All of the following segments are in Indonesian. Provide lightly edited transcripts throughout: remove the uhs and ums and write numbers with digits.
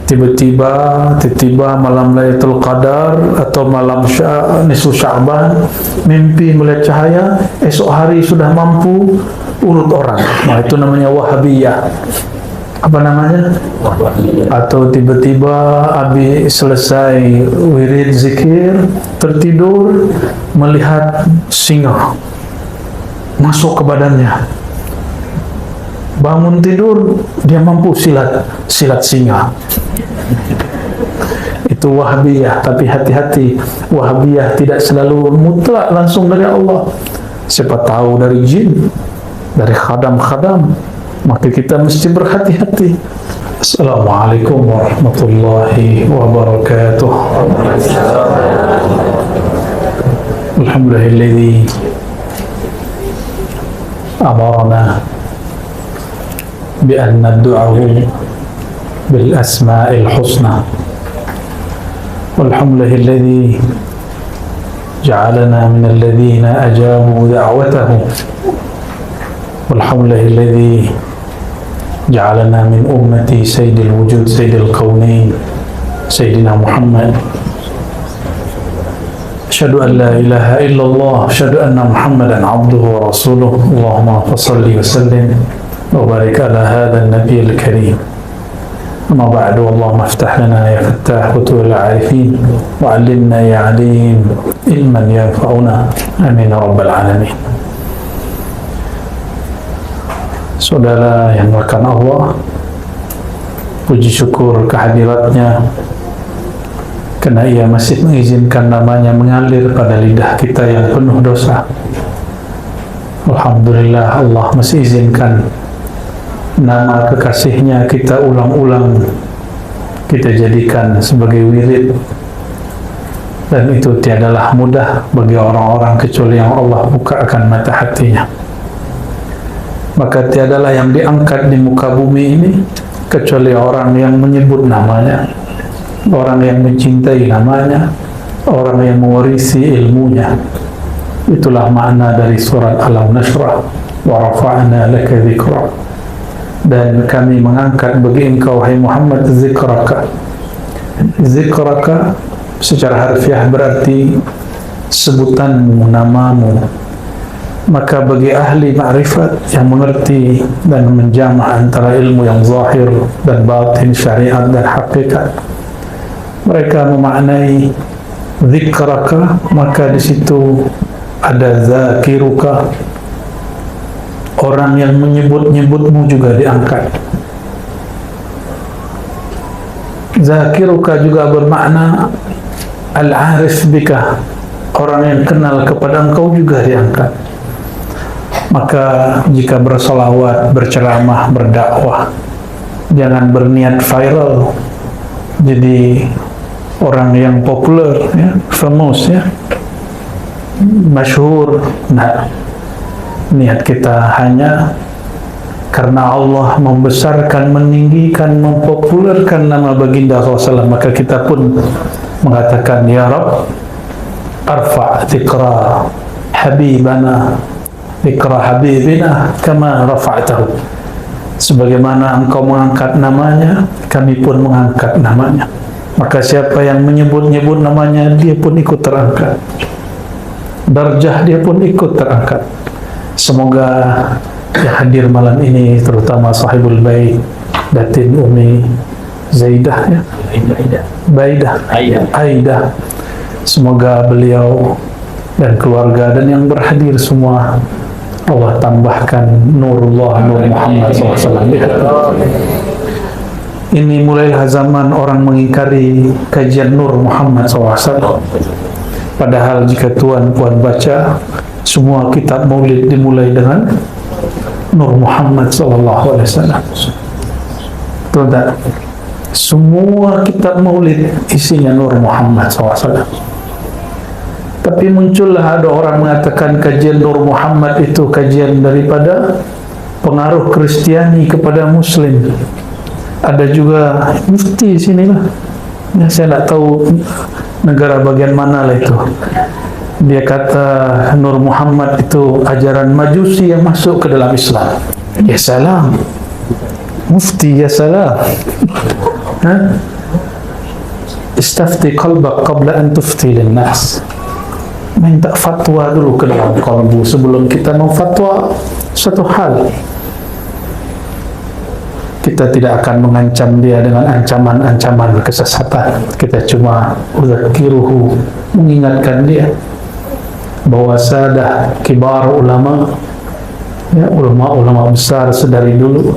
tiba-tiba malam Lailatul Qadar atau malam nisfu Sya'ban, mimpi melihat cahaya, esok hari sudah mampu urut orang. Nah, itu namanya Wahabiyah. Apa namanya? Atau tiba-tiba habis selesai wirid zikir, tertidur, melihat singa masuk ke badannya. Bangun tidur, dia mampu silat singa. Itu Wahabiyah. Tapi hati-hati, Wahabiyah tidak selalu mutlak langsung dari Allah. Siapa tahu dari jin, dari khadam-khadam, maka kita mesti berhati-hati. Assalamualaikum warahmatullahi wabarakatuh. Alhamdulillahilladzi amarna bi an nad'uhu bil asma'il husna. Walhamdulillahilladzi ja'alana min alladhina ajabu da'watahu. Walhamdulillahilladzi ja'alana min ummati sayyidil wujud sayyidil qawnain sayyidina Muhammad. Asyhadu an la ilaha illallah, asyhadu anna Muhammadan abduhu wa rasuluh. Allahumma salli wa sallim wa barik ala hadzal nabiyil karim. Amma ba'du, Allahumma iftah lana ya fattah futuhul arifin wa 'allimna ya 'alim ilman yanfa'una. Amin ya rabbal alamin. Saudara yang melakukan Allah, puji syukur kehadiratnya karena Ia masih mengizinkan namanya mengalir pada lidah kita yang penuh dosa. Alhamdulillah, Allah masih izinkan nama kekasihnya kita ulang-ulang, kita jadikan sebagai wirid, dan itu tiadalah mudah bagi orang-orang kecuali yang Allah bukakan mata hatinya. Maka tiadalah yang diangkat di muka bumi ini kecuali orang yang menyebut namanya, orang yang mencintai namanya, orang yang mewarisi ilmunya. Itulah makna dari surat Alam Nashrah, wa rafa'na laka dzikrak. Dan kami mengangkat bagi engkau, hai Muhammad, zikraka. Zikraka secara harfiah berarti sebutanmu, namamu. Maka bagi ahli ma'rifat yang mengerti dan menjama' antara ilmu yang zahir dan batin, syariat dan hakikat, mereka memaknai zikraka, maka di situ ada zakiruka, orang yang menyebut-nyebutmu juga diangkat. Zakiruka juga bermakna al-arif bika, orang yang kenal kepada engkau juga diangkat. Maka jika bersolawat, berceramah, berdakwah, jangan berniat viral, jadi orang yang populer, ya, famous, ya, masyhur. Nah, niat kita hanya karena Allah membesarkan, meninggikan, mempopulerkan nama baginda SAW, maka kita pun mengatakan, ya Rabb, arfa' dzikra habibana, dzikra habibina kama rafa'tahu. Sebagaimana engkau mengangkat namanya, kami pun mengangkat namanya. Maka siapa yang menyebut-nyebut namanya, dia pun ikut terangkat. Darjah dia pun ikut terangkat. Semoga yang hadir malam ini, terutama sahibul bait Datin Umi Zaidah, ya? Aidah. Semoga beliau dan keluarga dan yang berhadir semua Allah tambahkan nurullah, nur Muhammad SAW. Ini mulailah zaman orang mengingkari kajian nur Muhammad SAW. Padahal jika tuan-puan baca, semua kitab maulid dimulai dengan nur Muhammad SAW. Betul tak? Semua kitab maulid isinya nur Muhammad SAW. Tapi muncullah ada orang mengatakan kajian Nur Muhammad itu kajian daripada pengaruh Kristiani kepada Muslim. Ada juga mufti sini lah, ya, saya tidak tahu negara bagian mana lah itu. Dia kata Nur Muhammad itu ajaran Majusi yang masuk ke dalam Islam. Ya salam, mufti, ya salam. Istafti qalbak qabla an tufti linnas. Minta fatwa dulu ke dalam kalbu sebelum kita memfatwa suatu hal. Kita tidak akan mengancam dia dengan ancaman-ancaman kesesatan. Kita cuma udzakiruhu, mengingatkan dia bahwa sadah kibar ulama, ya, ulama-ulama besar sedari dulu,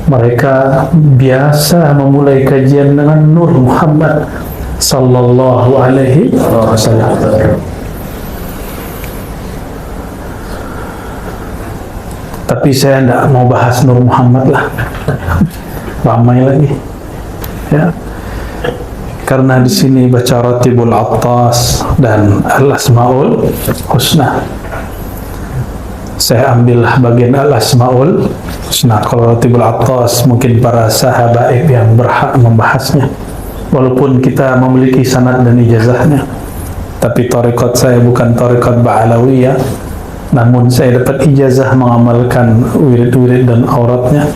mereka biasa memulai kajian dengan Nur Muhammad sallallahu alaihi wasallam. Tapi saya tidak mau bahas Nur Muhammad lah, ramai lagi, ya. Karena di sini baca Ratibul Attas dan Al-Asmaul Husna. Saya ambillah bagian Al-Asmaul Husna. Kalau Ratibul Attas mungkin para sahabat yang berhak membahasnya, walaupun kita memiliki sanad dan ijazahnya. Tapi tarekat saya bukan tarekat Ba'alawiyah, namun saya dapat ijazah mengamalkan wirid-wirid dan auratnya,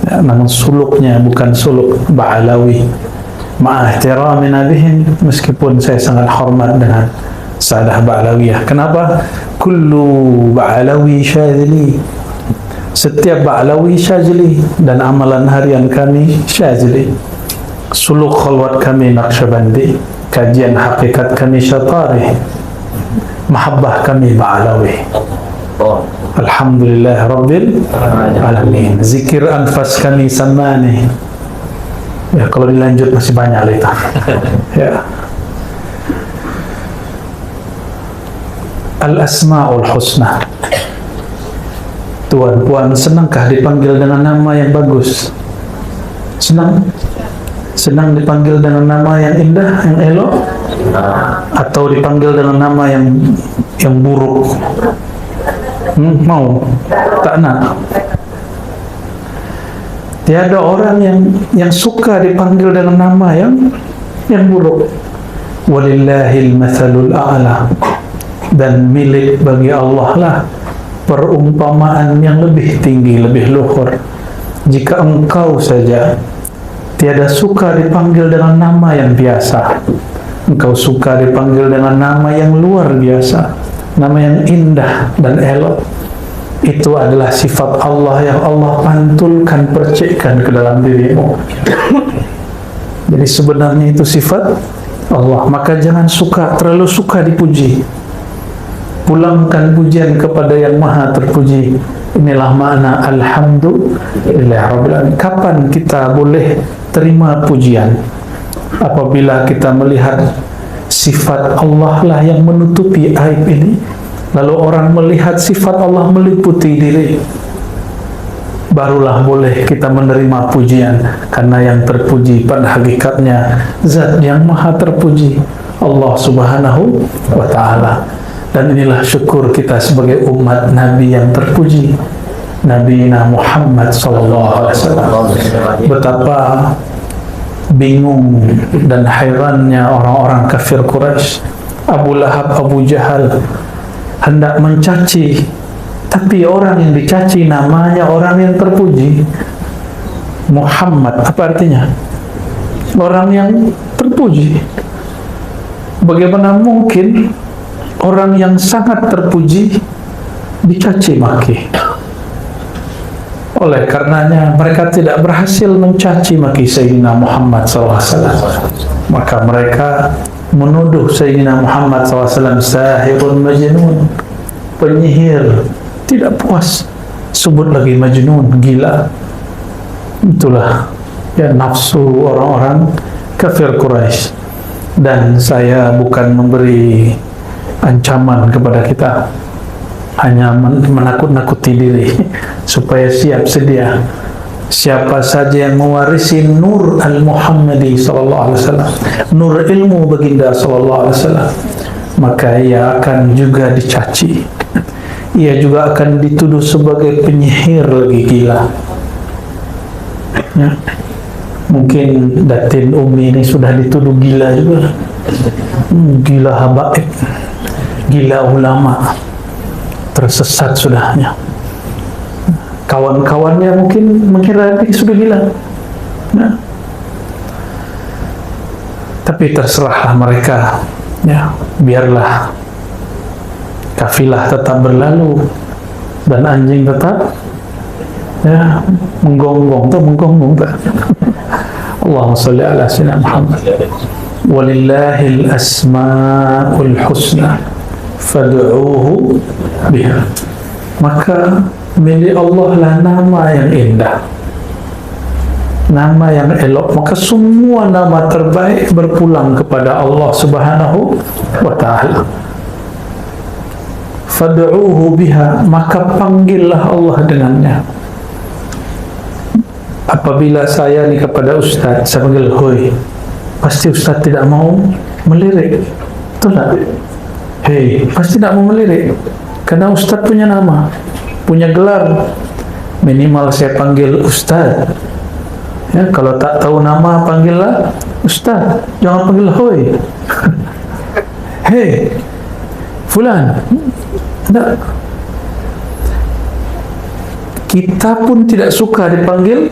ya, namun suluknya bukan suluk Ba'alawi. Ma'ahtiramina bihim, meskipun saya sangat hormat dengan sahadah Ba'alawiyah. Kenapa? Kullu Ba'alawi syazili, setiap Ba'alawi syazili, dan amalan harian kami syazili. Suluk khalwat kami Naqsyabandi, kajian hakikat kami Syatari, mahabbah kami Ba'alawi. Alhamdulillah Rabbil Alamin. Zikir anfas kami Samani. Ya, kalau dilanjut masih banyak itu. Ya. Al-Asmaul Husna. Tuan, puan, senangkah dipanggil dengan nama yang bagus? Senang? Senang dipanggil dengan nama yang indah, yang elok? Atau dipanggil dengan nama yang buruk? Mau? Tak nak? Tiada orang yang suka dipanggil dengan nama yang buruk. Walillahil mathalul a'la, dan milik bagi Allah lah perumpamaan yang lebih tinggi, lebih luhur. Jika engkau saja tiada suka dipanggil dengan nama yang biasa, engkau suka dipanggil dengan nama yang luar biasa, nama yang indah dan elok. Itu adalah sifat Allah yang Allah pantulkan, percikkan ke dalam dirimu. Jadi sebenarnya itu sifat Allah. Maka jangan terlalu suka dipuji. Pulangkan pujian kepada yang maha terpuji. Inilah makna alhamdulillah rabbil alamin. Kapan kita boleh terima pujian? Apabila kita melihat sifat Allah lah yang menutupi aib ini, lalu orang melihat sifat Allah meliputi diri, barulah boleh kita menerima pujian. Karena yang terpuji pada hakikatnya zat yang maha terpuji, Allah subhanahu wa ta'ala. Dan inilah syukur kita sebagai umat Nabi yang terpuji, Nabi Muhammad sallallahu alaihi wasallam. Betapa bingung dan hairannya orang-orang kafir Quraisy, Abu Lahab, Abu Jahal hendak mencaci, tapi orang yang dicaci namanya orang yang terpuji. Muhammad, apa artinya? Orang yang terpuji. Bagaimana mungkin orang yang sangat terpuji dicaci maki? Oleh karenanya mereka tidak berhasil mencaci maki Sayyidina Muhammad SAW. Maka mereka menuduh Sayyidina Muhammad SAW sahirun majnun, penyihir. Tidak puas, sebut lagi majnun, gila. Itulah ya nafsu orang-orang kafir Quraisy. Dan saya bukan memberi ancaman kepada kita, hanya menakut-nakuti diri supaya siap sedia. Siapa saja yang mewarisi nur al-Muhammadi sallallahu alaihi wasallam, nur ilmu baginda sallallahu alaihi wasallam, maka ia akan juga dicaci. Ia juga akan dituduh sebagai penyihir lagi, gila. Ya. Mungkin Datin Umi ini sudah dituduh gila juga. Gila habaib, gila ulama, tersesat sudahnya. Kawan-kawannya mungkin mengira dia sudah gila. Nah, Tapi terserahlah mereka, ya, biarlah kafilah tetap berlalu dan anjing tetap, ya, menggonggong tuh. Allahumma sholli ala sayyidina Muhammad. Walillahil asmaul husna fad'uuhu biha. Maka milik Allah lah nama yang indah, nama yang elok. Maka semua nama terbaik berpulang kepada Allah Subhanahu wa ta'ala. Fad'uuhu biha, maka panggillah Allah dengannya. Apabila saya ni kepada Ustaz, saya panggil hoi, pasti Ustaz tidak mau melirik, betul tak? Hei, pasti tidak mau melirik, karena Ustaz punya nama, punya gelar. Minimal saya panggil Ustaz, ya. Kalau tak tahu nama, panggillah Ustaz, jangan panggil hoi. Hei fulan, tidak. Kita pun tidak suka dipanggil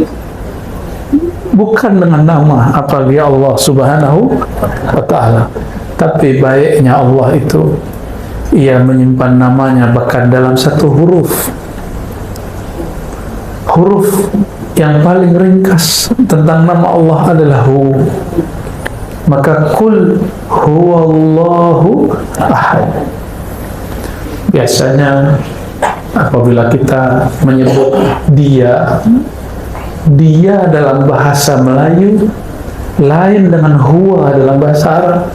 bukan dengan nama, apalagi Allah Subhanahu wa ta'ala. Tapi baiknya Allah itu, Ia menyimpan namanya bahkan dalam satu huruf yang paling ringkas tentang nama Allah adalah Hu. Maka kul huwallahu ahad. Biasanya apabila kita menyebut dia dalam bahasa Melayu lain dengan huwa dalam bahasa Arab.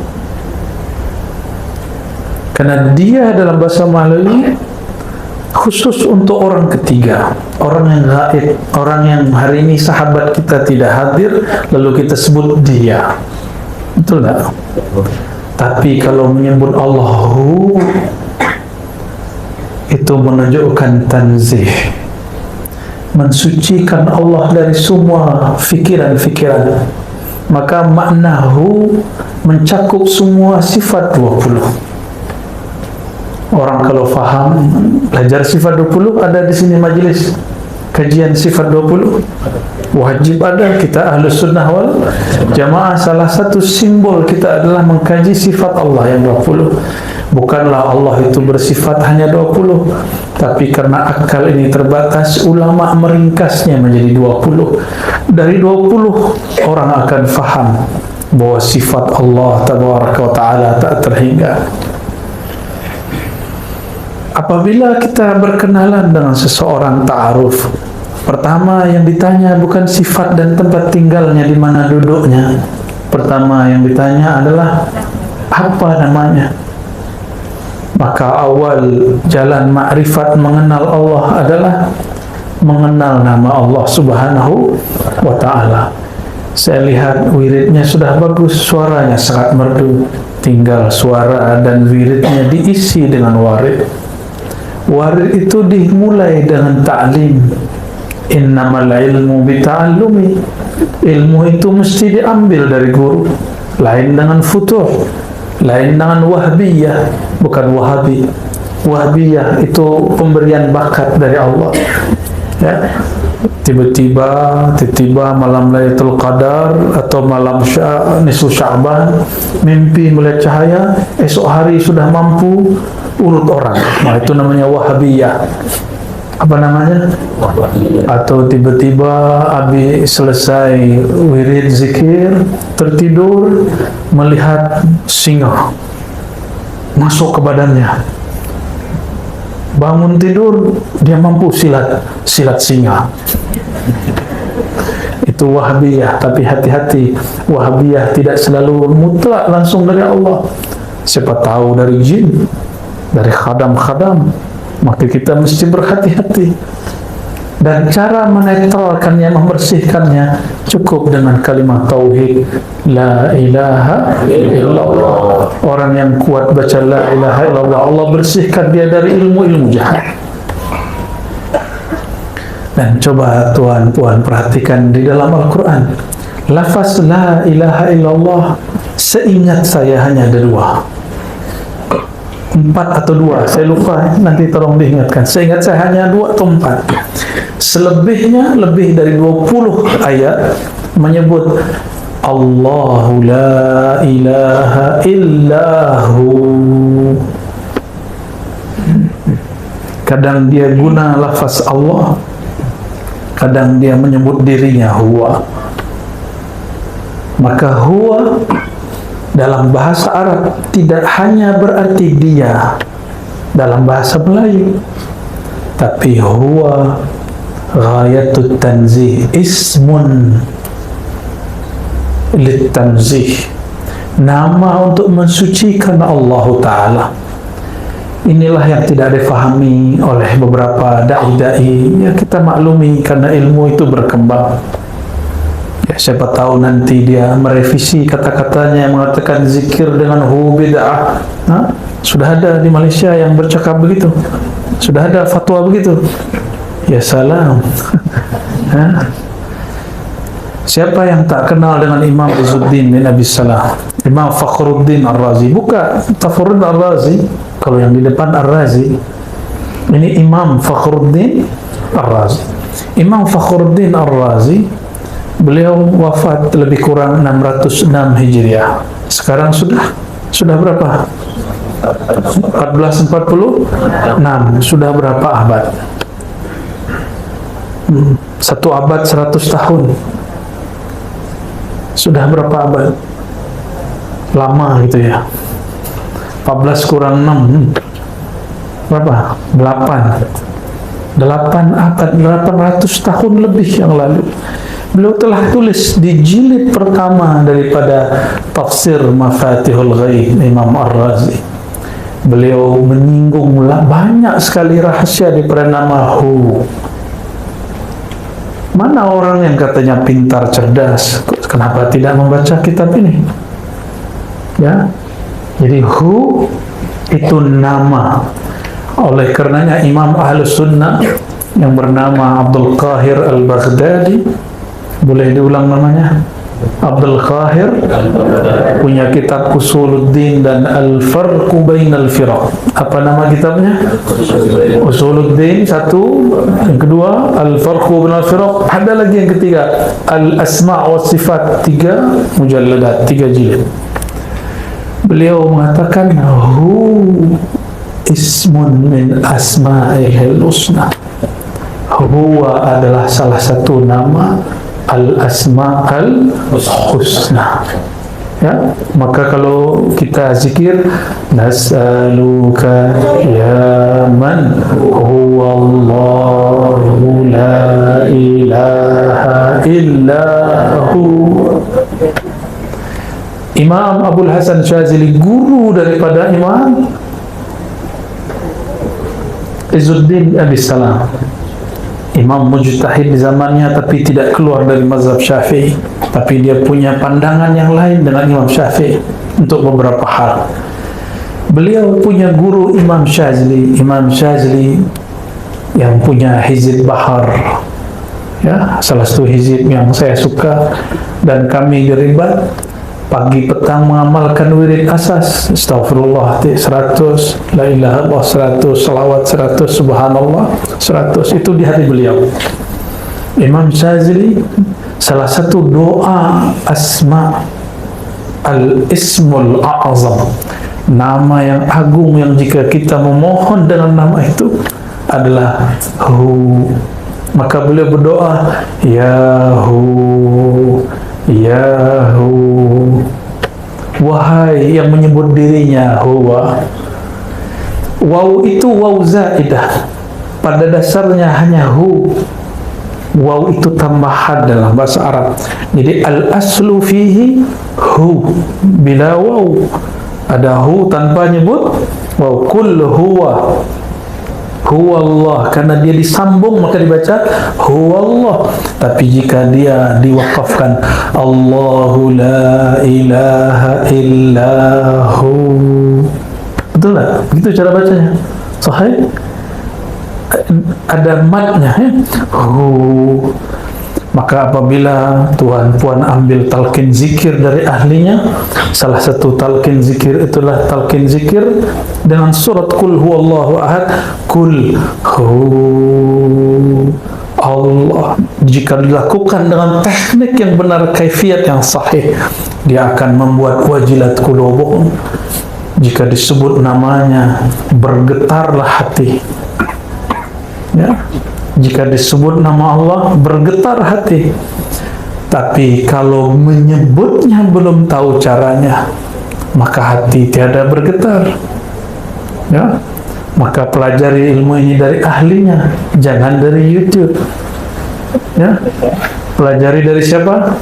Karena dia dalam bahasa Melayu khusus untuk orang ketiga, orang yang gaib, orang yang hari ini sahabat kita tidak hadir, lalu kita sebut dia, betul tak? Tapi kalau menyebut Allahu, itu menunjukkan tanzih, mensucikan Allah dari semua fikiran-fikiran. Maka maknahu mencakup semua sifat 20. Orang kalau faham belajar sifat 20, ada di sini majelis kajian sifat 20, wajib ada. Kita Ahlus Sunnah wal Jamaah, salah satu simbol kita adalah mengkaji sifat Allah yang 20. Bukanlah Allah itu bersifat hanya 20, tapi karena akal ini terbatas, ulama meringkasnya menjadi 20. Dari 20 orang akan faham bahwa sifat Allah Tabaraka wa Ta'ala tak terhingga. Apabila kita berkenalan dengan seseorang, ta'aruf, pertama yang ditanya bukan sifat dan tempat tinggalnya, di mana duduknya. Pertama yang ditanya adalah apa namanya. Maka awal jalan makrifat mengenal Allah adalah mengenal nama Allah Subhanahu wa ta'ala. Saya lihat wiridnya sudah bagus, suaranya sangat merdu, tinggal suara dan wiridnya diisi dengan warid. Warid itu dimulai dengan ta'lim. Innamal ilmu bita'allumi. Ilmu itu mesti diambil dari guru. Lain dengan futuh, lain dengan wahbiyah. Bukan wahabi. Wahbiyah itu pemberian bakat dari Allah, ya. Tiba-tiba malam Lailatul Qadar atau malam nisfu Sya'ban, mimpi melihat cahaya, esok hari sudah mampu urut orang. Nah, itu namanya wahabiyah. Apa namanya? Atau tiba-tiba habis selesai wirid zikir, tertidur, melihat singa masuk ke badannya. Bangun tidur, dia mampu silat singa. Itu wahabiyah. Tapi hati-hati, wahabiyah tidak selalu mutlak langsung dari Allah. Siapa tahu dari jin, dari khadam-khadam. Maka kita mesti berhati-hati. Dan cara menetralkannya, membersihkannya, cukup dengan kalimat tauhid, la ilaha illallah. Orang yang kuat baca la ilaha illallah, Allah bersihkan dia dari ilmu-ilmu jahat. Dan coba tuan-puan perhatikan di dalam Al-Quran, lafaz la ilaha illallah, seingat saya hanya ada 2, 4 atau 2, saya lupa, nanti tolong diingatkan. Seingat saya hanya 2 atau 4. Selebihnya lebih dari 20 ayat menyebut Allahu la ilaha illahu. Kadang dia guna lafaz Allah, kadang dia menyebut dirinya huwa. Maka huwa dalam bahasa Arab tidak hanya berarti dia dalam bahasa Melayu, tapi huwa ghayatut tanzih, ismun lit tanzih, nama untuk mensucikan Allah Ta'ala. Inilah yang tidak difahami oleh beberapa da'i-da'i. Ya, kita maklumi karena ilmu itu berkembang. Ya, siapa tahu nanti dia merevisi kata-katanya yang mengatakan zikir dengan hu bid'ah. Nah, sudah ada di Malaysia yang bercakap begitu. Sudah ada fatwa begitu. Ya salam. Siapa yang tak kenal dengan Imam Izzuddin bin Abi Salah, Imam Fakhruddin Ar-Razi? Buka Fakhruddin Ar-Razi, kalau yang di depan Ar-Razi. Ini Imam Fakhruddin Ar-Razi. Imam Fakhruddin Ar-Razi, beliau wafat lebih kurang 606 Hijriah. Sekarang sudah berapa? 1446. Sudah berapa abad? Satu abad 100 tahun. Sudah berapa abad? Lama gitu ya. 14 kurang 6 berapa? 8 abad, 800 tahun lebih yang lalu. Beliau telah tulis di jilid pertama daripada tafsir Mafatihul Ghaib Imam Ar-Razi. Beliau menyinggung banyak sekali rahasia daripada nama hu. Mana orang yang katanya pintar, cerdas, kenapa tidak membaca kitab ini? Ya, jadi hu itu nama. Oleh karenanya Imam Ahlus Sunnah yang bernama Abdul Qahir Al-Baghdadi, boleh diulang namanya? Abdul Qahir punya kitab Usuluddin dan Al-Farqu Bainal Firaq. Apa nama kitabnya? Usuluddin satu, yang kedua Al-Farqu Bainal Firaq, ada lagi yang ketiga Al-Asma' wa Sifat, 3 mujalladat, 3 jilid. Beliau mengatakan hu ismun min asma'ihil husna. Huwa adalah salah satu nama Al-Asma'al Husna. Ya, maka kalau kita zikir nas'aluka ya man huwallahu la ilaha illahu. Imam Abul Hasan Syazili, guru daripada Imam Izzuddin Abi Salam, imam mujtahid di zamannya, tapi tidak keluar dari mazhab Syafi'i, tapi dia punya pandangan yang lain dengan Imam Syafi'i untuk beberapa hal. Beliau punya guru Imam Syazili yang punya Hizib Bahar, ya, salah satu hizib yang saya suka, dan kami di Ribat pagi petang mengamalkan wirid asas, astagfirullah 100, la ilaha illallah 100, salawat 100, subhanallah 100, itu di hati beliau. Imam Syazili, salah satu doa asma al-ismul a'azam, nama yang agung yang jika kita memohon dengan nama itu adalah hu. Maka beliau berdoa ya hu, ya hu, wahai yang menyebut dirinya huwa. Waw itu waw zaidah, pada dasarnya hanya hu. Waw itu tambahan dalam bahasa Arab. Jadi al-aslu fihi hu, bila waw. Ada hu tanpa nyebut waw. Kul huwa, huwa Allah, karena dia disambung maka dibaca huwa Allah. Tapi jika dia diwakafkan Allahu la ilaha illahu, betul tak? Begitu cara bacanya. Sahih? Ada matnya, ya? Maka apabila tuan puan ambil talqin zikir dari ahlinya, salah satu talqin zikir itulah talqin zikir dengan surat Qul huwallahu ahad. Qul hu Allah jika dilakukan dengan teknik yang benar, kaifiat yang sahih, dia akan membuat wajilat qulubuhum. Jika disebut namanya, bergetarlah hati. Ya, jika disebut nama Allah, bergetar hati. Tapi kalau menyebutnya belum tahu caranya, maka hati tiada bergetar. Ya, maka pelajari ilmu ini dari ahlinya, jangan dari YouTube. Ya, pelajari dari siapa?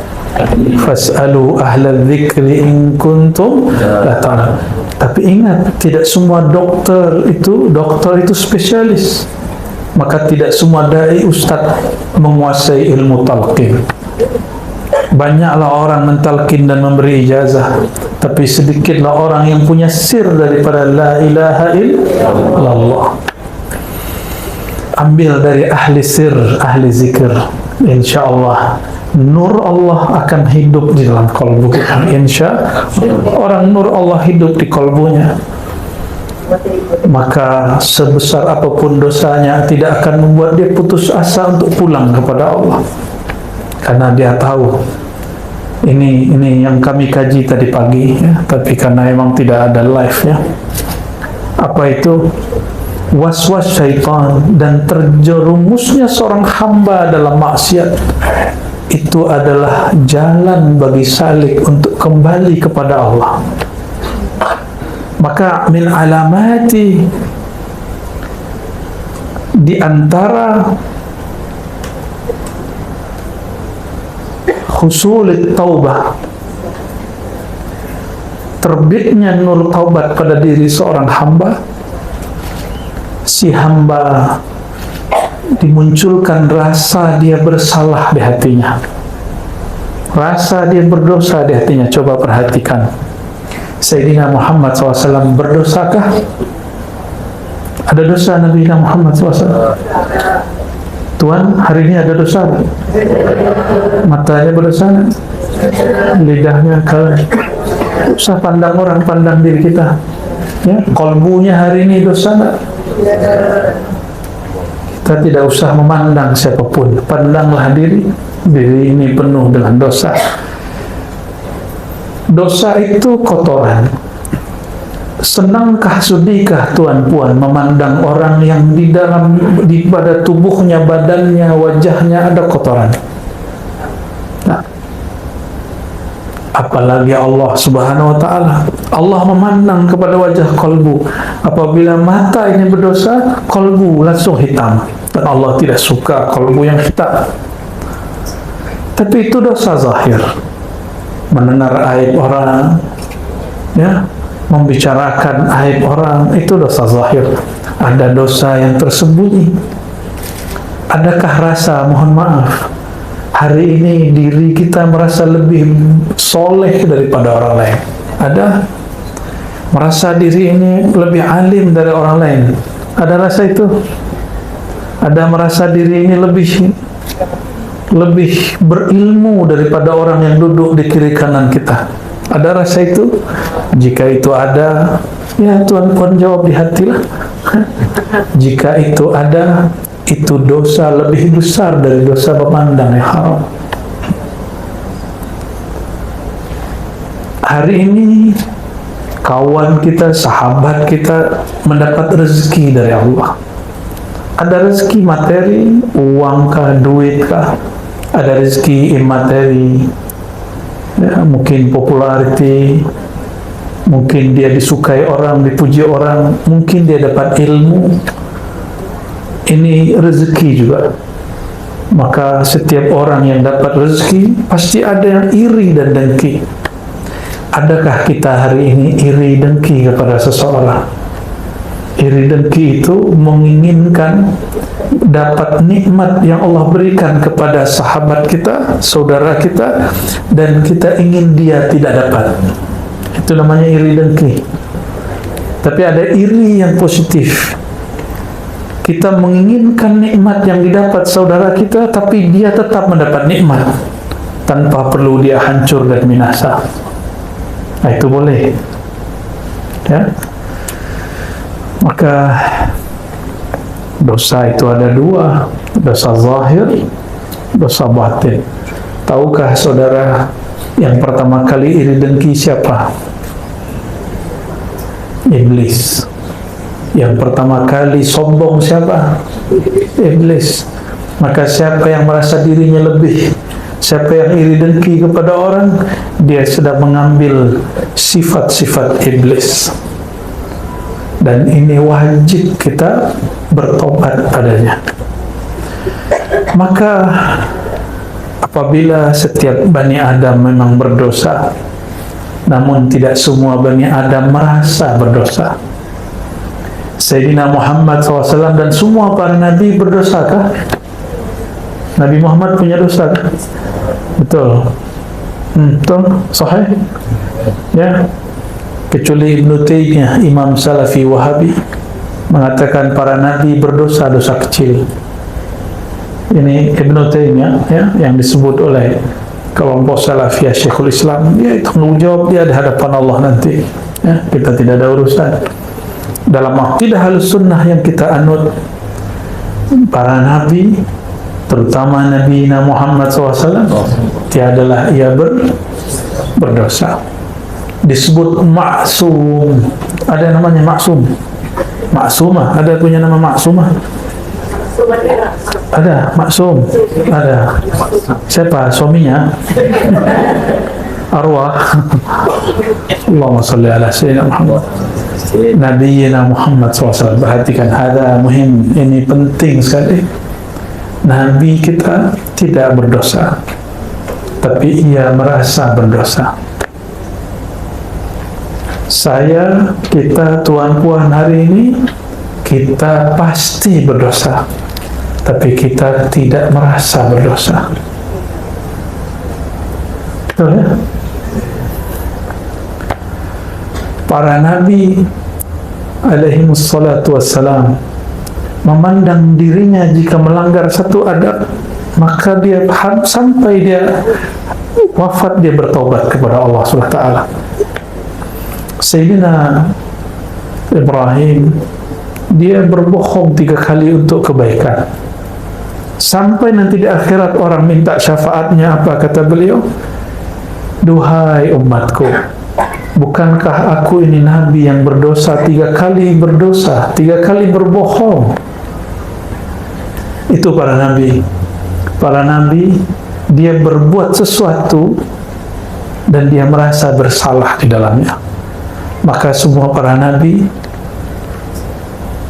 Fas'alu ahla dzikri in kuntum la ta'lamun. Tapi ingat, tidak semua dokter itu spesialis. Maka tidak semua dai ustaz menguasai ilmu talqin. Banyaklah orang mentalkin dan memberi ijazah, tapi sedikitlah orang yang punya sir daripada la ilaha illallah. Ambil dari ahli sir, ahli zikir, insyaallah nur Allah akan hidup di dalam kalbu kita. Orang nur Allah hidup di kalbunya, maka sebesar apapun dosanya tidak akan membuat dia putus asa untuk pulang kepada Allah, karena dia tahu ini yang kami kaji tadi pagi, ya, tapi karena memang tidak ada live, ya. Apa itu? Was-was syaitan dan terjerumusnya seorang hamba dalam maksiat itu adalah jalan bagi salik untuk kembali kepada Allah. Maka min alamati, di antara husulit taubah, terbitnya nur taubat pada diri seorang hamba, si hamba dimunculkan rasa dia bersalah di hatinya, rasa dia berdosa di hatinya. Coba perhatikan, Sayyidina Muhammad SAW berdosakah? Ada dosa Nabi Muhammad SAW? Tuhan, hari ini ada dosa? Matanya berdosa? Lidahnya kalau usah pandang orang, pandang diri kita, ya. Kolbunya hari ini dosa enggak? Kita tidak usah memandang siapapun, pandanglah diri ini penuh dengan dosa. Dosa itu kotoran. Senangkah, sudihkah tuan puan memandang orang yang di pada tubuhnya, badannya, wajahnya ada kotoran? Nah, apalagi Allah Subhanahu wa ta'ala. Allah memandang kepada wajah kalbu. Apabila mata ini berdosa, kalbu langsung hitam, dan Allah tidak suka kalbu yang hitam. Tapi itu dosa zahir, mendengar aib orang, ya, membicarakan aib orang, itu dosa zahir. Ada dosa yang tersembunyi. Adakah rasa mohon maaf hari ini diri kita merasa lebih soleh daripada orang lain? Ada? Merasa diri ini lebih alim dari orang lain? Ada rasa itu? Ada merasa diri ini lebih berilmu daripada orang yang duduk di kiri kanan kita? Ada rasa itu? Jika itu ada, ya Tuhan jawab di hatilah. Jika itu ada, itu dosa lebih besar dari dosa memandang yang haram. Hari ini kawan kita, sahabat kita mendapat rezeki dari Allah. Ada rezeki materi, uang kah, duit kah? Ada rezeki imateri, ya, mungkin populariti, mungkin dia disukai orang, dipuji orang, mungkin dia dapat ilmu. Ini rezeki juga. Maka setiap orang yang dapat rezeki pasti ada yang iri dan dengki. Adakah kita hari ini iri dengki kepada seseorang? Iri dengki itu menginginkan dapat nikmat yang Allah berikan kepada sahabat kita, saudara kita, dan kita ingin dia tidak dapat. Itu namanya iri dengki. Tapi ada iri yang positif. Kita menginginkan nikmat yang didapat saudara kita, tapi dia tetap mendapat nikmat tanpa perlu dia hancur dan binasa. Nah, itu boleh, ya. Maka Dosa itu ada dua, dosa zahir, dosa batin. Tahukah saudara, yang pertama kali iri dengki siapa? Iblis. Yang pertama kali sombong siapa? Iblis. Maka siapa yang merasa dirinya lebih, siapa yang iri dengki kepada orang, dia sudah mengambil sifat-sifat iblis. Dan ini wajib kita bertobat padanya. Maka apabila setiap Bani Adam memang berdosa, namun tidak semua Bani Adam merasa berdosa. Sayyidina Muhammad SAW dan semua para Nabi berdosakah? Nabi Muhammad punya dosa? Betul. Betul? Sahih? Ya. Kecuali Ibnu Taimiyah, Imam Salafi Wahabi, mengatakan para Nabi berdosa, dosa kecil. Ini Ibnu Taimiyah, ya, yang disebut oleh kelompok Salafiyah Syekhul Islam. Dia tanggung jawab dia di hadapan Allah nanti. Ya, kita tidak ada urusan. Dalam akidah Ahlussunnah yang kita anut, para Nabi, terutama Nabi Muhammad SAW, tiadalah ia berdosa. Disebut maksum. Ada namanya maksum. Maksumah, ada punya nama maksumah? Ada, maksum. Ada. Siapa suaminya? Arwah. Allahumma salli ala sayyidina Muhammad. Nabiyyina Muhammad SAW. Perhatikan, ada muhim, ini penting sekali. Nabi kita tidak berdosa, tapi ia merasa berdosa. Saya, kita, tuan-puan hari ini, kita pasti berdosa, tapi kita tidak merasa berdosa. Betul ya? Para Nabi alaihimussalatu wassalam memandang dirinya jika melanggar satu adab, maka dia sampai dia wafat dia bertaubat kepada Allah SWT. Sayyidina Ibrahim, dia berbohong 3 kali untuk kebaikan. Sampai nanti di akhirat orang minta syafaatnya, apa kata beliau? Duhai umatku, bukankah aku ini Nabi yang berdosa 3 kali berdosa, 3 kali berbohong? Itu para Nabi. Para Nabi, dia berbuat sesuatu dan dia merasa bersalah di dalamnya. Maka semua para Nabi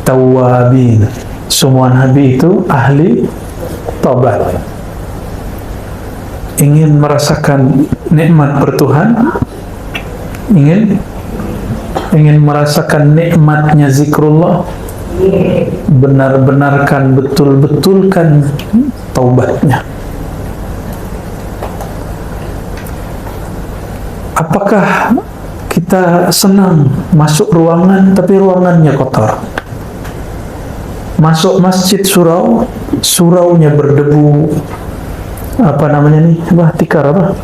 tawabin. Semua Nabi itu ahli taubat. Ingin merasakan nikmat bertuhan, ingin merasakan nikmatnya zikrullah, benar-benarkan, betul-betulkan taubatnya. Apakah kita senang masuk ruangan tapi ruangannya kotor? Masuk masjid surau, suraunya berdebu, apa namanya nih? Tikar apa?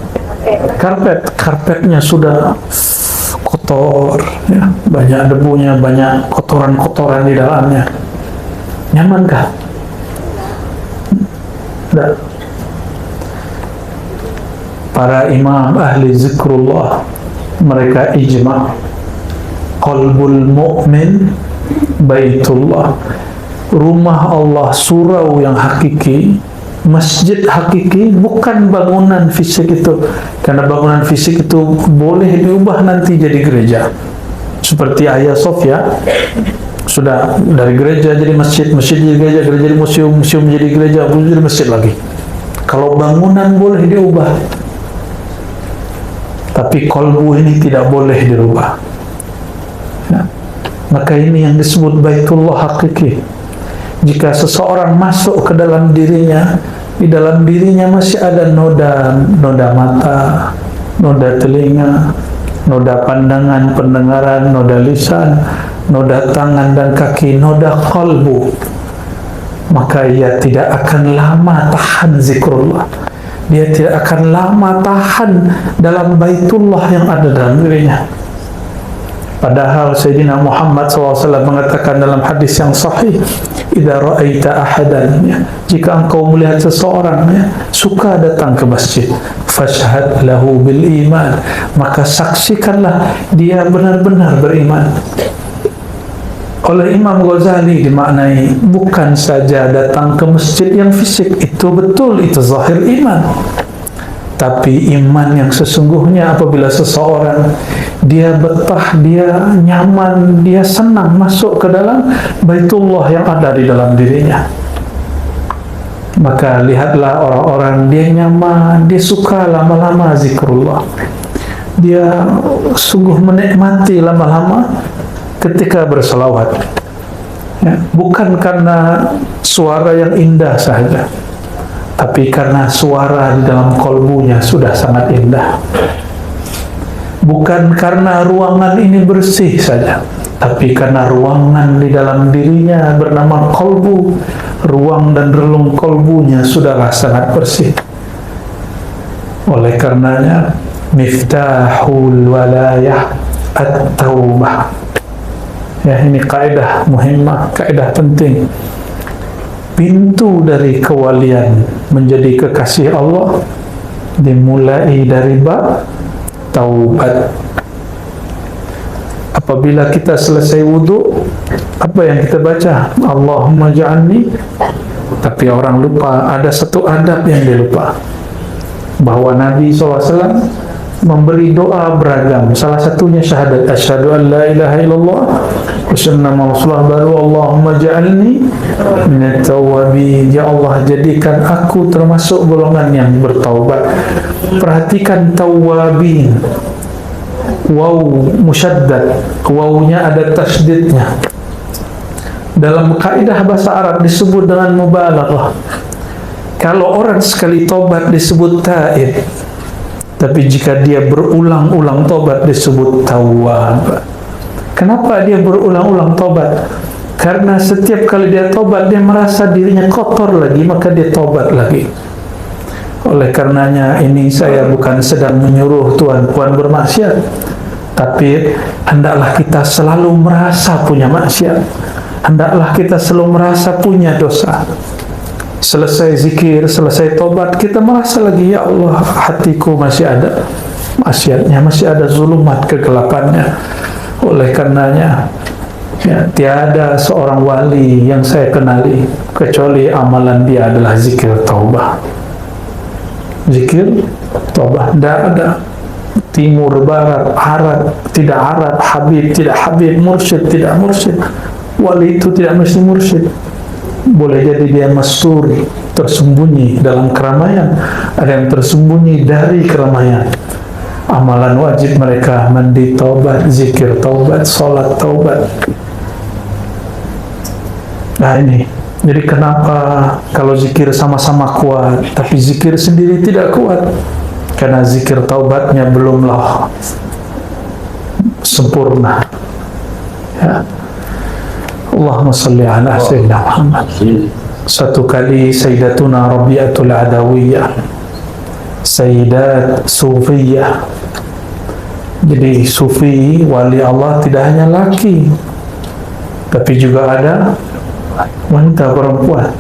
Karpetnya sudah kotor, ya, banyak debunya, banyak kotoran-kotoran di dalamnya. Nyamankah? Tidak. Para imam ahli zikrullah, mereka ijma', qalbul mu'min baitullah. Rumah Allah, surau yang hakiki, masjid hakiki, bukan bangunan fisik itu. Karena bangunan fisik itu boleh diubah nanti jadi gereja. Seperti Hagia Sophia, sudah dari gereja jadi masjid, masjid jadi gereja, gereja jadi museum, museum jadi gereja, jadi masjid lagi. Kalau bangunan boleh diubah, tapi kolbu ini tidak boleh dirubah. Ya. Maka ini yang disebut baitullah hakiki. Jika seseorang masuk ke dalam dirinya, di dalam dirinya masih ada noda mata, noda telinga, noda pandangan, pendengaran, noda lisan, noda tangan dan kaki, noda qalbu, maka ia tidak akan lama tahan zikrullah. Dia tidak akan lama tahan dalam baitullah yang ada dalam dirinya. Padahal Sayyidina Muhammad SAW mengatakan dalam hadis yang sahih, idza ra'aita ahadan, ya, jika engkau melihat seseorang, ya, suka datang ke masjid, fashhad lahu bil iman, maka saksikanlah dia benar-benar beriman. Oleh Imam Ghazali dimaknai bukan saja datang ke masjid yang fisik, itu betul, itu zahir iman. Tapi iman yang sesungguhnya apabila seseorang dia betah, dia nyaman, dia senang masuk ke dalam Baitullah yang ada di dalam dirinya. Maka lihatlah orang-orang dia nyaman, dia suka lama-lama zikrullah. Dia sungguh menikmati lama-lama ketika berselawat. Ya, bukan karena suara yang indah saja, tapi karena suara di dalam kolbunya sudah sangat indah. Bukan karena ruangan ini bersih saja, tapi karena ruangan di dalam dirinya bernama kolbu, ruang dan relung kolbunya sudahlah sangat bersih. Oleh karenanya, miftahul walayah at-taubah. Ya, ini kaidah muhimmah, kaidah penting. Pintu dari kewalian menjadi kekasih Allah dimulai dari bab taubat. Apabila kita selesai wudu, apa yang kita baca? Allahumma ja'alni. Tapi orang lupa, ada satu adab yang dilupa, bahwa Nabi SAW memberi doa beragam. Salah satunya syahadat asyhadu an la ilaha illallah wa anna Rasulullah, baru Allahumma ja'alni minat tawabin. Ya Allah, jadikan aku termasuk golongan yang bertaubat. Perhatikan tawabin, waw musyaddad, wawnya ada tasydidnya. Dalam kaidah bahasa Arab disebut dengan mubalaghah. Kalau orang sekali tobat disebut taib, tapi jika dia berulang-ulang tobat disebut tawwab. Kenapa dia berulang-ulang tobat? Karena setiap kali dia tobat dia merasa dirinya kotor lagi, maka dia tobat lagi. Oleh karenanya ini saya bukan sedang menyuruh tuan-puan bermaksiat, tapi hendaklah kita selalu merasa punya maksiat, hendaklah kita selalu merasa punya dosa. Selesai zikir, selesai tobat, kita merasa lagi, ya Allah, hatiku masih ada maksiatnya, masih ada zulumat, kegelapannya. Oleh karenanya, ya, tiada seorang wali yang saya kenali kecuali amalan dia adalah zikir taubah. Zikir taubah, tidak ada timur, barat, Arab, tidak Arab, Habib, tidak Habib, mursyid, tidak mursyid. Wali itu tidak mesti mursyid. Boleh jadi dia mastur, tersembunyi dalam keramaian, ada yang tersembunyi dari keramaian. Amalan wajib mereka mandi taubat, zikir taubat, salat taubat. Nah ini, jadi kenapa kalau zikir sama-sama kuat, tapi zikir sendiri tidak kuat? Karena zikir taubatnya belumlah sempurna. Ya. Allahumma salli ala Sayyidina Muhammad. Satu kali Sayyidatuna Rabi'atul Adawiyah, Sayyidat Sufiyah. Jadi Sufi, wali Allah tidak hanya laki, tapi juga ada wanita, perempuan.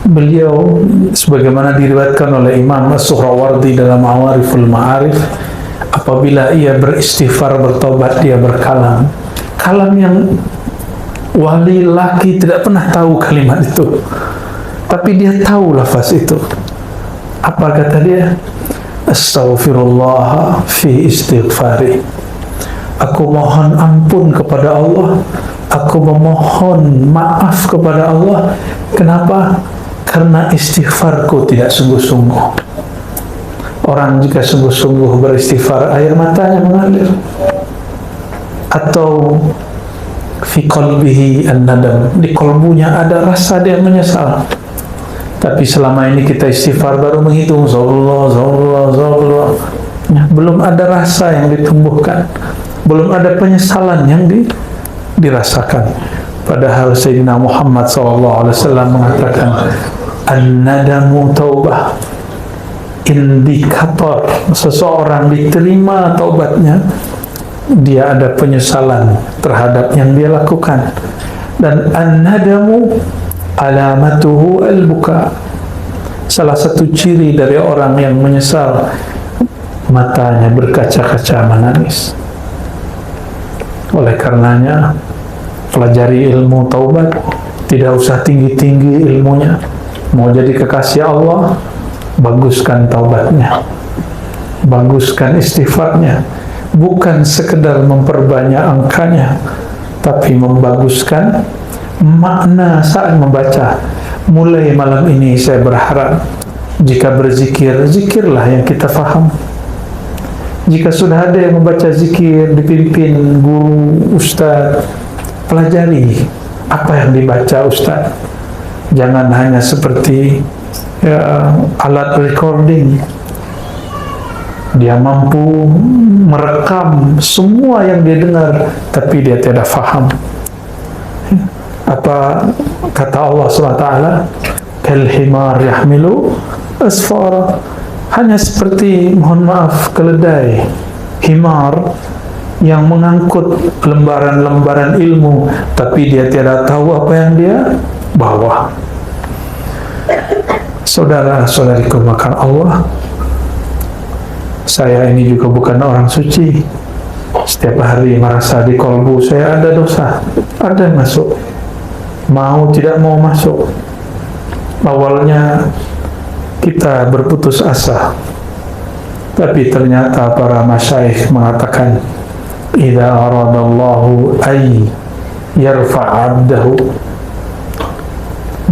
Beliau sebagaimana diriwayatkan oleh Imam As-Suhrawardi dalam Awariful Ma'arif, apabila ia beristighfar, bertobat, dia berkalam. Kalam yang wali laki tidak pernah tahu kalimat itu, tapi dia tahu lafaz itu. Apa kata dia? Astaghfirullah fi istighfari. Aku mohon ampun kepada Allah, aku memohon maaf kepada Allah. Kenapa? Karena istighfarku tidak sungguh-sungguh. Orang jika sungguh-sungguh beristighfar, air matanya mengalir. Atau fi qalbihi an-nadam, di kolbunya ada rasa dia menyesal. Tapi selama ini kita istighfar baru menghitung zallah, ya, belum ada rasa yang ditumbuhkan, belum ada penyesalan yang dirasakan. Padahal Sayyidina Muhammad SAW mengatakan an-nadamu taubah, indikator seseorang diterima taubatnya dia ada penyesalan terhadap yang dia lakukan. Dan an-nadamu alamatuhu al-buka. Salah satu ciri dari orang yang menyesal, matanya berkaca-kaca menangis. Oleh karenanya, pelajari ilmu taubat, tidak usah tinggi-tinggi ilmunya. Mau jadi kekasih Allah, baguskan taubatnya, baguskan istighfarnya. Bukan sekedar memperbanyak angkanya, tapi membaguskan makna saat membaca. Mulai malam ini saya berharap, jika berzikir, zikirlah yang kita faham. Jika sudah ada yang membaca zikir dipimpin guru, ustaz, pelajari apa yang dibaca ustaz. Jangan hanya seperti alat recording. Dia mampu merekam semua yang dia dengar, tapi dia tidak faham. Apa kata Allah SWT? Kal himar yahmilu asfara. Hanya seperti, mohon maaf, keledai himar yang mengangkut lembaran-lembaran ilmu, tapi dia tidak tahu apa yang dia bawa. Saudara-saudariku makan Allah, saya ini juga bukan orang suci. Setiap hari merasa di kolbu saya ada dosa, ada yang masuk, mau tidak mau masuk. Awalnya kita berputus asa, tapi ternyata para masyaikh mengatakan, idza aradallahu ay yarfa'abdahu,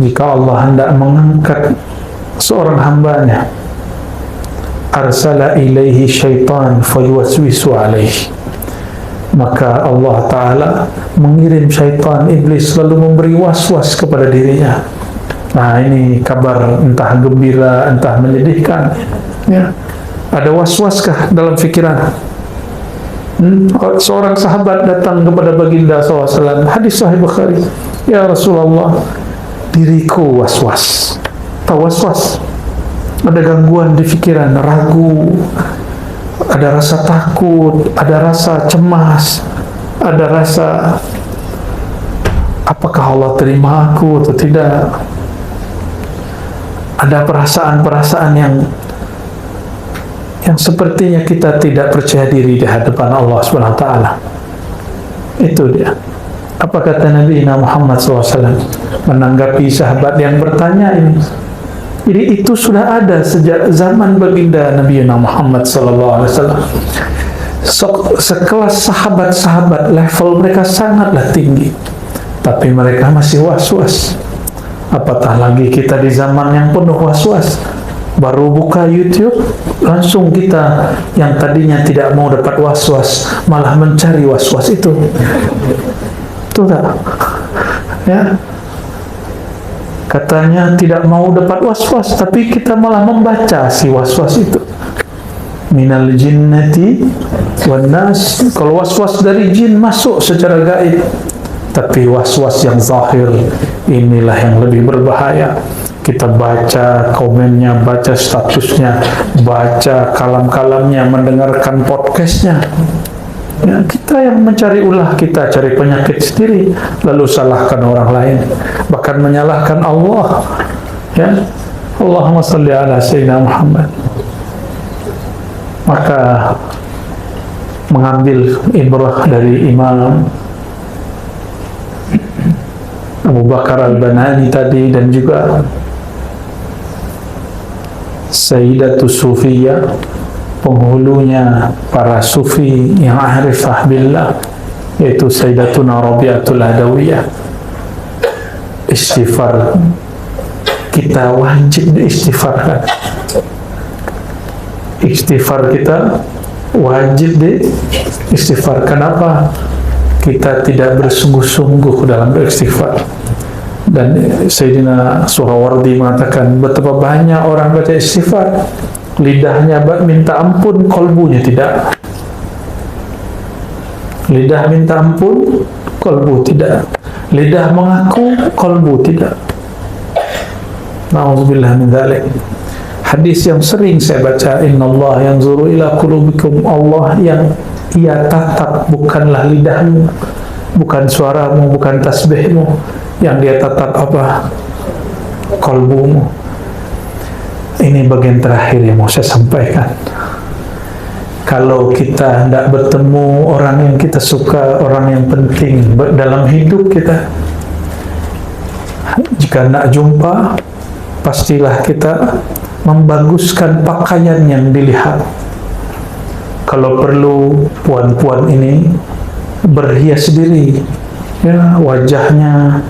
jika Allah hendak mengangkat seorang hambanya, arsala ilaihi syaitan fayuwaswisu alaihi, maka Allah Ta'ala mengirim syaitan, iblis, lalu memberi was-was kepada dirinya. Nah, ini kabar entah gembira, entah menyedihkan, ya. Ada was-waskah dalam fikiran? Seorang sahabat datang kepada baginda SAW, hadis sahih Bukhari, ya Rasulullah, diriku was-was. Tahu was-was? Ada gangguan di fikiran, ragu, ada rasa takut, ada rasa cemas, ada rasa apakah Allah terima aku atau tidak. Ada perasaan-perasaan yang sepertinya kita tidak percaya diri di hadapan Allah SWT. Itu dia. Apa kata Nabi Muhammad SAW menanggapi sahabat yang bertanya ini? Jadi itu sudah ada sejak zaman baginda Nabi Muhammad SAW. Sekelas sahabat-sahabat, level mereka sangatlah tinggi, tapi mereka masih was-was. Apatah lagi kita di zaman yang penuh was-was. Baru buka YouTube, langsung kita yang tadinya tidak mau dapat was-was, malah mencari was-was itu. Itu tak? Ya. Katanya tidak mau dapat was-was, tapi kita malah membaca si was-was itu. Minal jinnati wan nas. Kalau was-was dari jin masuk secara gaib, tapi was-was yang zahir, inilah yang lebih berbahaya. Kita baca komennya, baca statusnya, baca kalam-kalamnya, mendengarkan podcastnya. Ya, kita yang mencari ulah, kita cari penyakit sendiri, lalu salahkan orang lain, bahkan menyalahkan Allah. Ya, Allahumma salli ala Sayyidina Muhammad. Maka mengambil ibrah dari Imam Abu Bakar Al-Banani tadi, dan juga Sayyidatus Sufiyah, penghulunya para sufi yang arifah billah, yaitu Sayyidatuna Rabi'atul Adawiyah. Istighfar kita wajib diistighfarkan. Istighfar kita wajib diistighfar. Kenapa? Kita tidak bersungguh-sungguh dalam beristighfar. Dan Sayyidina Suhawardi mengatakan, betapa banyak orang baca istighfar, lidahnya minta ampun, kolbunya tidak. Lidah minta ampun, kolbu tidak. Lidah mengaku, kolbu tidak. Na'udzubillah min dzalik. Hadis yang sering saya baca, innallaha yanzuru ila qulubikum, Allah yang ia tatap, bukanlah lidahmu, bukan suaramu, bukan tasbihmu. Yang dia tatap apa? Qalbumu. Ini bagian terakhir yang mau saya sampaikan. Kalau kita tidak bertemu orang yang kita suka, orang yang penting dalam hidup kita, jika tidak jumpa, pastilah kita membaguskan pakaian yang dilihat. Kalau perlu, puan-puan ini berhias diri, ya, wajahnya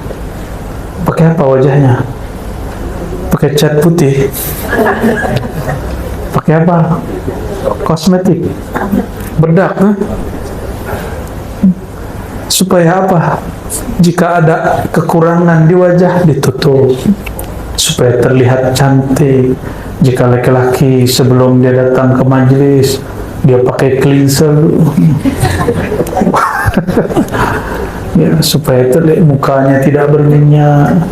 pakai apa wajahnya? Pakai cat putih, pakai apa? Kosmetik, bedak, supaya apa? Jika ada kekurangan di wajah, ditutup supaya terlihat cantik. Jika laki-laki sebelum dia datang ke majelis, dia pakai cleanser ya, supaya terlihat mukanya tidak berminyak,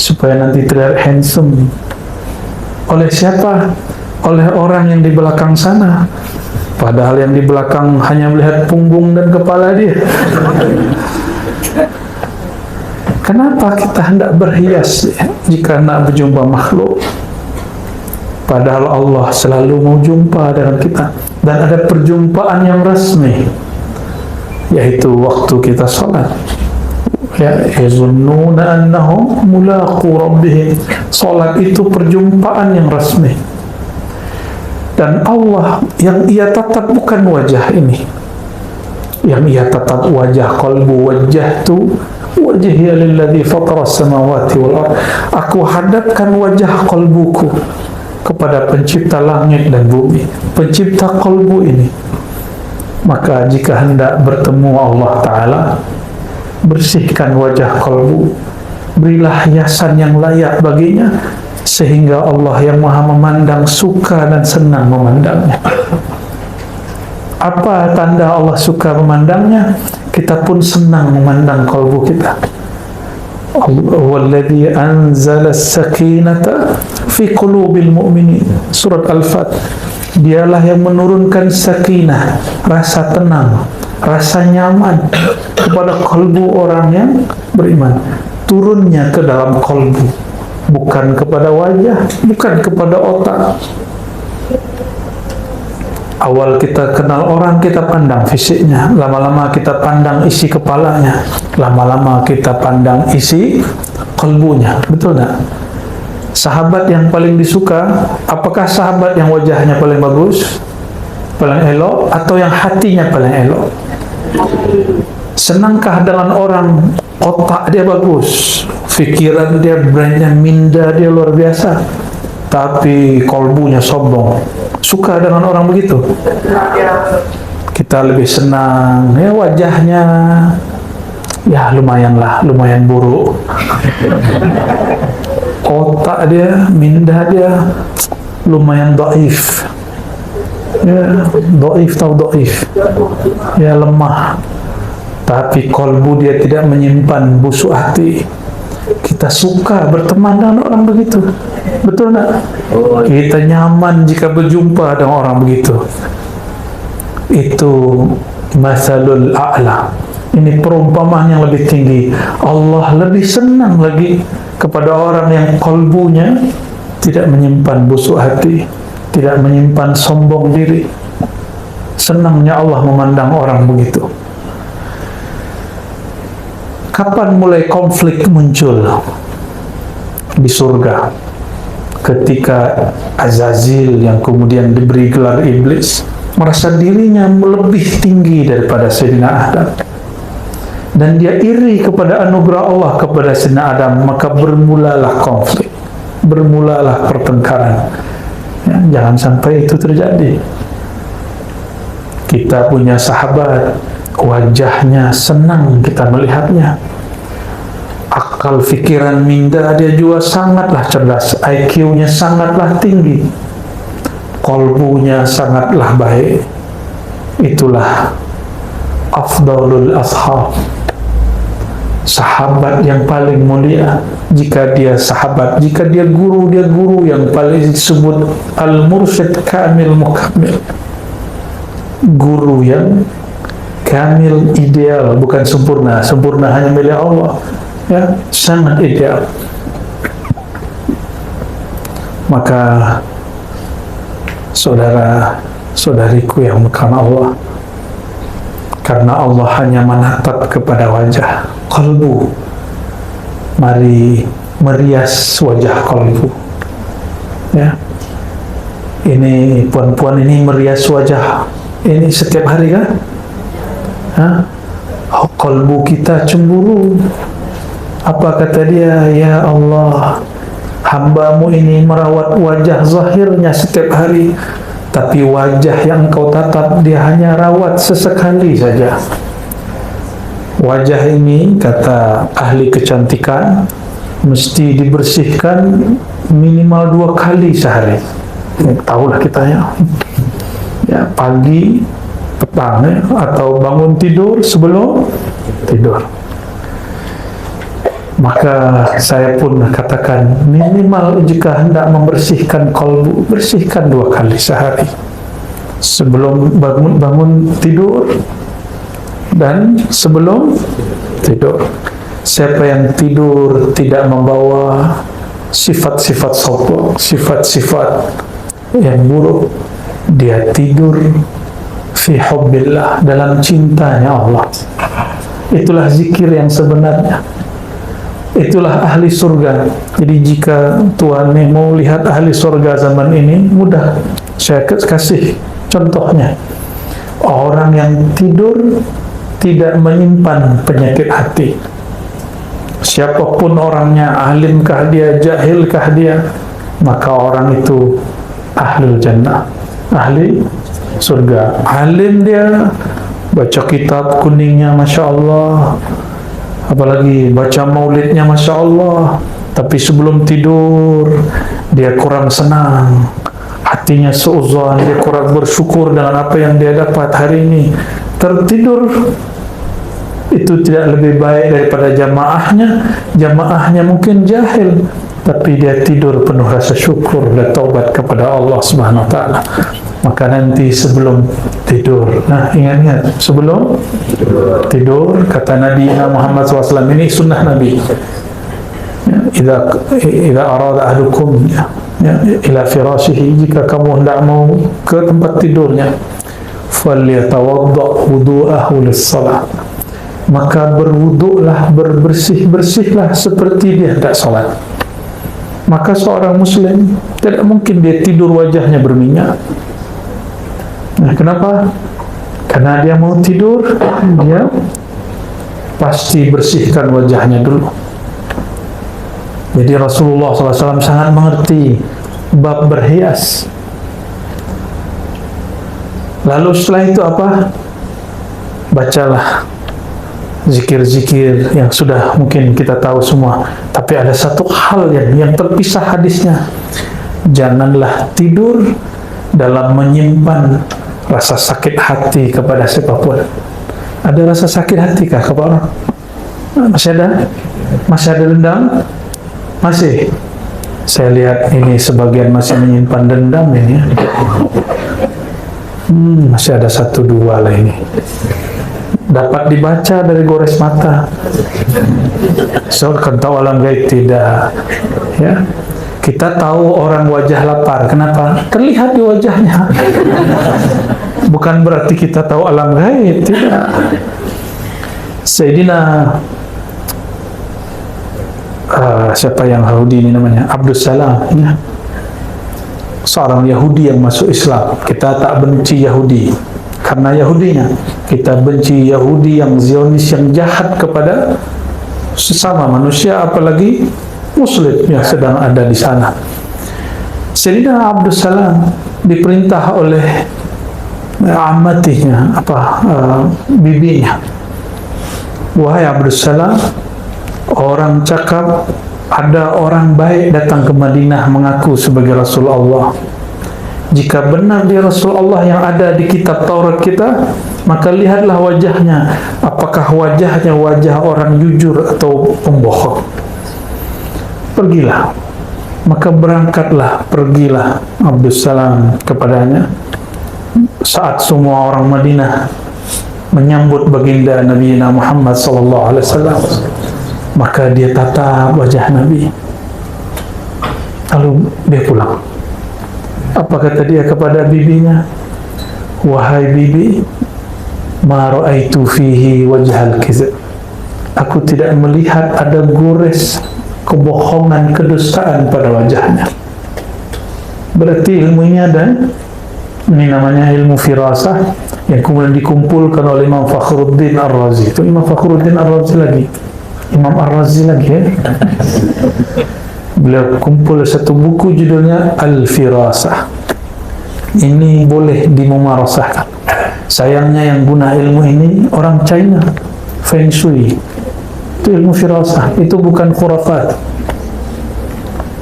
supaya nanti terlihat handsome. Oleh siapa? Oleh orang yang di belakang sana, padahal yang di belakang hanya melihat punggung dan kepala dia. Kenapa kita hendak berhias jika hendak berjumpa makhluk? Padahal Allah selalu mau jumpa dengan kita, dan ada perjumpaan yang resmi, yaitu waktu kita sholat. Ya, yazunnuna annahum mulaqu rabbihim. Sholat itu perjumpaan yang resmi. Dan Allah yang ia tatap bukan wajah ini, yang ia tatap wajah qalbu. Wajjahtu wajhiya lilladzi fatara as-samawati wal ardh. Aku hadapkan wajah qalbuku kepada pencipta langit dan bumi, pencipta qalbu ini. Maka jika hendak bertemu Allah Ta'ala, bersihkan wajah qalbu, berilah hiasan yang layak baginya, sehingga Allah yang maha memandang suka dan senang memandangnya. Apa tanda Allah suka memandangnya? Kita pun senang memandang qalbu kita. Walladzi anzala as-sakinata fi qulubil mu'minin. Surat Al-Fat. Dialah yang menurunkan sakinah, rasa tenang, rasa nyaman kepada qalbu orang yang beriman. Turunnya ke dalam qalbu, bukan kepada wajah, bukan kepada otak. Awal kita kenal orang, kita pandang fisiknya, lama-lama kita pandang isi kepalanya, lama-lama kita pandang isi kalbunya. Betul tak? Sahabat yang paling disuka, apakah sahabat yang wajahnya paling bagus, paling elok, atau yang hatinya paling elok? Senangkah dengan orang otak dia bagus, fikiran dia, brandnya minda dia luar biasa, tapi kalbunya sombong? Suka dengan orang begitu? Kita lebih senang, ya wajahnya ya lumayanlah, lumayan buruk, otak dia, minda dia lumayan dhaif, ya dhaif, tahu dhaif, ya lemah, tapi kalbu dia tidak menyimpan busuk hati. Kita suka berteman dengan orang begitu, betul tak? Kita nyaman jika berjumpa dengan orang begitu. Itu masalul a'la. Ini perumpamaan yang lebih tinggi. Allah lebih senang lagi kepada orang yang kalbunya tidak menyimpan busuk hati, tidak menyimpan sombong diri. Senangnya Allah memandang orang begitu. Kapan mulai konflik muncul di surga? Ketika Azazil yang kemudian diberi gelar iblis merasa dirinya lebih tinggi daripada Sayyidina Adam, dan dia iri kepada anugerah Allah kepada Sayyidina Adam, maka bermulalah konflik, bermulalah pertengkaran. Ya, jangan sampai itu terjadi. Kita punya sahabat, wajahnya senang kita melihatnya, akal fikiran minda dia juga sangatlah cerdas, IQ-nya sangatlah tinggi, qalbunya sangatlah baik. Itulah afdalul ashab, sahabat yang paling mulia. Jika dia sahabat, jika dia guru yang paling disebut al-mursyid kamil mukammil. guru yang kamil, ideal, bukan sempurna. Sempurna hanya milik Allah, ya, sangat ideal. Maka saudara-saudariku yang karena Allah hanya menatap kepada wajah, kalbu, mari merias wajah kalbu, ya. Ini puan-puan ini merias wajah ini setiap hari kan? Kalbu kita cemburu. Apa kata dia? Ya Allah, hamba-Mu ini merawat wajah zahirnya setiap hari, tapi wajah yang Engkau tatap dia hanya rawat sesekali saja. Wajah ini, kata ahli kecantikan, mesti dibersihkan minimal 2 kali sehari. Tahulah kita ya, pagi, petang, ya, atau bangun tidur, sebelum tidur. Maka saya pun katakan, minimal jika hendak membersihkan kalbu, bersihkan 2 kali sehari, sebelum bangun tidur dan sebelum tidur. Siapa yang tidur tidak membawa sifat-sifat sombong, sifat-sifat yang buruk, dia tidur fi hubbillah, dalam cintanya Allah. Itulah zikir yang sebenarnya. Itulah ahli surga. Jadi jika Tuhan mau lihat ahli surga zaman ini, mudah. Saya kasih contohnya. Orang yang tidur tidak menyimpan penyakit hati. Siapapun orangnya, alimkah dia, jahilkah dia, maka orang itu ahlul jannah, ahli surga. Alim dia, baca kitab kuningnya Masya Allah, apalagi baca maulidnya Masya Allah, tapi sebelum tidur dia kurang senang, hatinya seuzon, dia kurang bersyukur dengan apa yang dia dapat hari ini. Tertidur itu tidak lebih baik daripada jamaahnya mungkin jahil, tapi dia tidur penuh rasa syukur dan taubat kepada Allah Subhanahu wa taala. Maka nanti sebelum tidur, nah ingat-ingat, sebelum tidur, kata Nabi Muhammad SAW, ini sunnah Nabi, idza arada ahdukum ila firashihi, jika kamu hendak mau ke tempat tidurnya, falyatawadda wudu'ahu lis-shalah, maka berwuduklah, bersihlah seperti dia hendak salat. Maka seorang muslim tidak mungkin dia tidur wajahnya berminyak. Nah, kenapa? Karena dia mau tidur, dia pasti bersihkan wajahnya dulu. Jadi Rasulullah SAW sangat mengerti bab berhias. Lalu setelah itu apa? Bacalah zikir-zikir yang sudah mungkin kita tahu semua. Tapi ada satu hal yang terpisah hadisnya. Janganlah tidur dalam menyimpan rasa sakit hati kepada siapapun. Ada rasa sakit hati kah kepada orang? Masih ada? Masih ada dendam? Masih? Saya lihat ini sebagian masih menyimpan dendam ini. Masih ada 1-2 lah ini. Dapat dibaca dari gores mata. So, kan tahu alam gaib tidak. Ya. Kita tahu orang wajah lapar. Kenapa? Terlihat di wajahnya. Bukan berarti kita tahu alam gaib, tidak. Sayyidina siapa yang Yahudi ini namanya? Abdus Salam, ya. Seorang Yahudi yang masuk Islam. Kita tak benci Yahudi karena Yahudinya. Kita benci Yahudi yang Zionis, yang jahat kepada sesama manusia, apalagi Muslim yang sedang ada di sana. Sayyidina Abdus Salam diperintah oleh amatinya, bibinya, wahai Abdus Salam, orang cakap ada orang baik datang ke Madinah mengaku sebagai Rasulullah. Jika benar dia Rasulullah yang ada di kitab Taurat kita, maka lihatlah wajahnya, apakah wajahnya wajah orang jujur atau pembohong. Pergilah. Maka pergilah Abdus Salam kepadanya. saat semua orang Madinah menyambut baginda Nabi Muhammad SAW, maka dia tatap wajah Nabi, lalu dia pulang. Apa kata dia kepada bibinya? Wahai bibi, ma ra'aitu fihi wajhal kizab. Aku tidak melihat ada gores kebohongan, kedustaan pada wajahnya. Berarti ilmunya ada. Ini namanya ilmu firasah yang kemudian dikumpulkan oleh Imam Fakhruddin Ar-Razi. Itu Imam Fakhruddin Ar-Razi lagi, Imam Ar-Razi lagi ya. Beliau kumpul satu buku judulnya Al-Firasah. Ini boleh dimumarasahkan. Sayangnya yang guna ilmu ini orang China, Feng Shui. Itu ilmu firasah, itu bukan khurafat.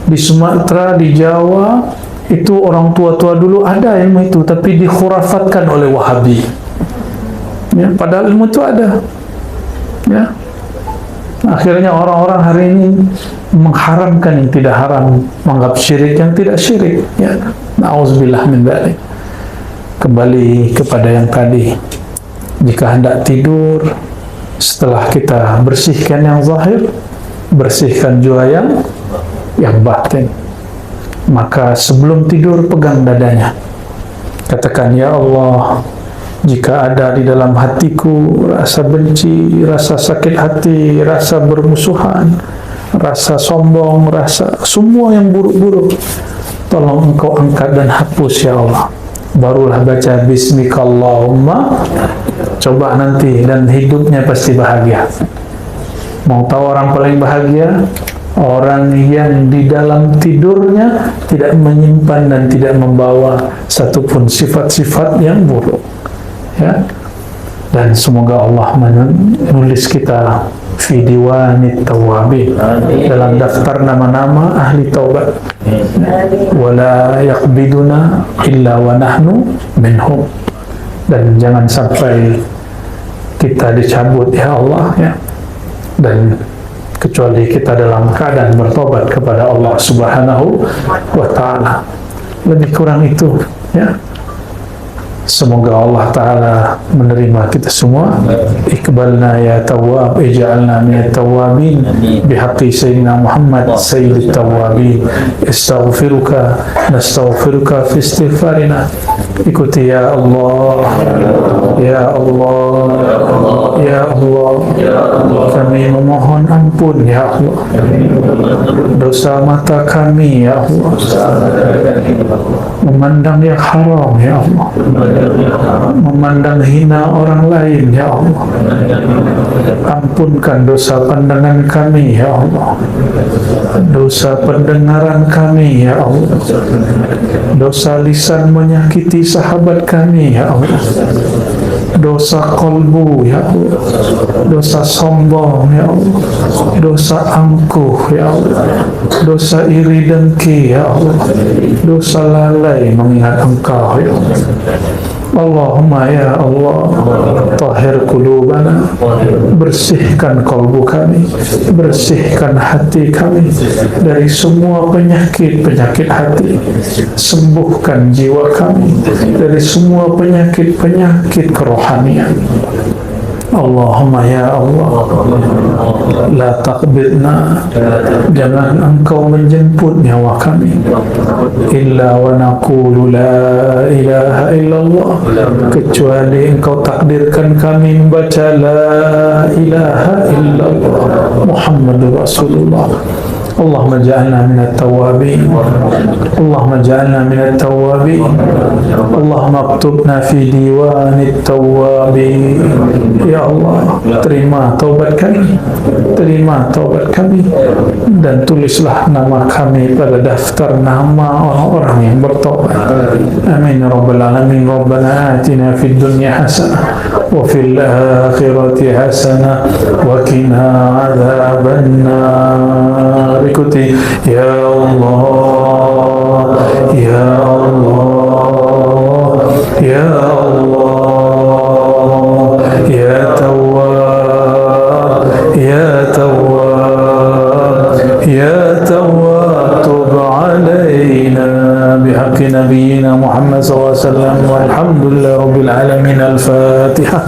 Di Sumatera, di Jawa, itu orang tua-tua dulu ada ilmu itu, tapi dikhurafatkan oleh Wahabi. Ya, padahal ilmu itu ada. Ya. Akhirnya orang-orang hari ini mengharamkan yang tidak haram, menganggap syirik yang tidak syirik. Ya. Na'udzubillah min dzalik. Kembali kepada yang tadi. Jika hendak tidur, setelah kita bersihkan yang zahir, bersihkan juga yang batin. Maka sebelum tidur pegang dadanya, katakan, ya Allah, jika ada di dalam hatiku rasa benci, rasa sakit hati, rasa bermusuhan, rasa sombong, rasa semua yang buruk-buruk, tolong Engkau angkat dan hapus ya Allah. Barulah baca Bismikallahumma. Coba nanti, dan hidupnya pasti bahagia. Mau tahu orang paling bahagia? Orang yang di dalam tidurnya tidak menyimpan dan tidak membawa satupun sifat-sifat yang buruk. Ya. Dan semoga Allah menulis kita fi diwanit tawabin, dalam daftar nama-nama ahli taubat. Wala yaqbiduna illa wa nahnu minhum. Dan jangan sampai kita dicabut ya Allah ya. Dan kecuali kita dalam keadaan bertobat kepada Allah Subhanahu wa ta'ala. Lebih kurang itu ya. Semoga Allah Ta'ala menerima kita semua. Iqbalna ya tawwab, ij'alna minat tawwabin bihaqqi Sayyidina Muhammad Sayyidit Tawwabin. Astaghfiruka, nastaghfiruka fi istighfarina. Ikuti ya Allah, ya Allah, ya Allah. Kami memohon ampun ya Allah, dosa mata kami ya Allah, memandang yang haram ya Allah, memandang hina orang lain ya Allah. Ampunkan dosa pandangan kami ya Allah, dosa pendengaran kami ya Allah, dosa lisan menyakiti sahabat kami ya Allah, dosa kolbu ya Allah, dosa sombong ya Allah, dosa angkuh ya Allah, dosa iri dengki ya Allah, dosa lalai mengingat Engkau ya Allah. Allahumma ya Allah, tahhir qulubana, bersihkan kalbu kami, bersihkan hati kami dari semua penyakit-penyakit hati, sembuhkan jiwa kami dari semua penyakit-penyakit kerohanian. Allahumma ya Allah, la taqbidna, jangan Engkau menjemput nyawa kami, illa wa naqulu la ilaha illallah, kecuali Engkau takdirkan kami membaca la ilaha illallah Muhammadur Rasulullah. Allahumma ja'alna minat tawabin, Allahumma ja'alna minat tawabin, Allahumma aktubna fi diwanit tawabin. Ya Allah, terima taubat kami, terima taubat kami, dan tulislah nama kami pada daftar nama orang-orang yang bertaubat. Amin ya rabbal alamin. Rabbana atina fid dunya hasanah wa fil akhirati hasanah wa qina adzabannar. Ikuti ya Allah, ya Allah, ya Allah, ya Tawwab, ya Tawwab, ya Tawwab, tub alaina bihaqqi nabiyyina Muhammad SAW. wasallam. Walhamdulillah rabbil alamin. Al-Fatihah.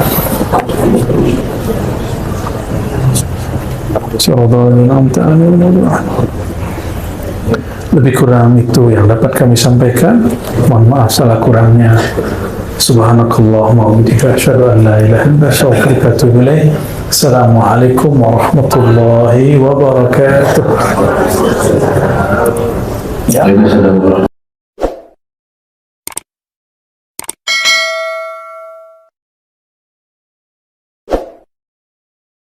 Lebih kurang itu yang dapat kami sampaikan. Mohon maaf salah kurangnya. Subhanakallahumma wa bihamdika asyhadu an la ilaha illa anta astaghfiruka wa atubu ilaik. Assalamualaikum warahmatullahi wabarakatuh. Waalaikumsalam.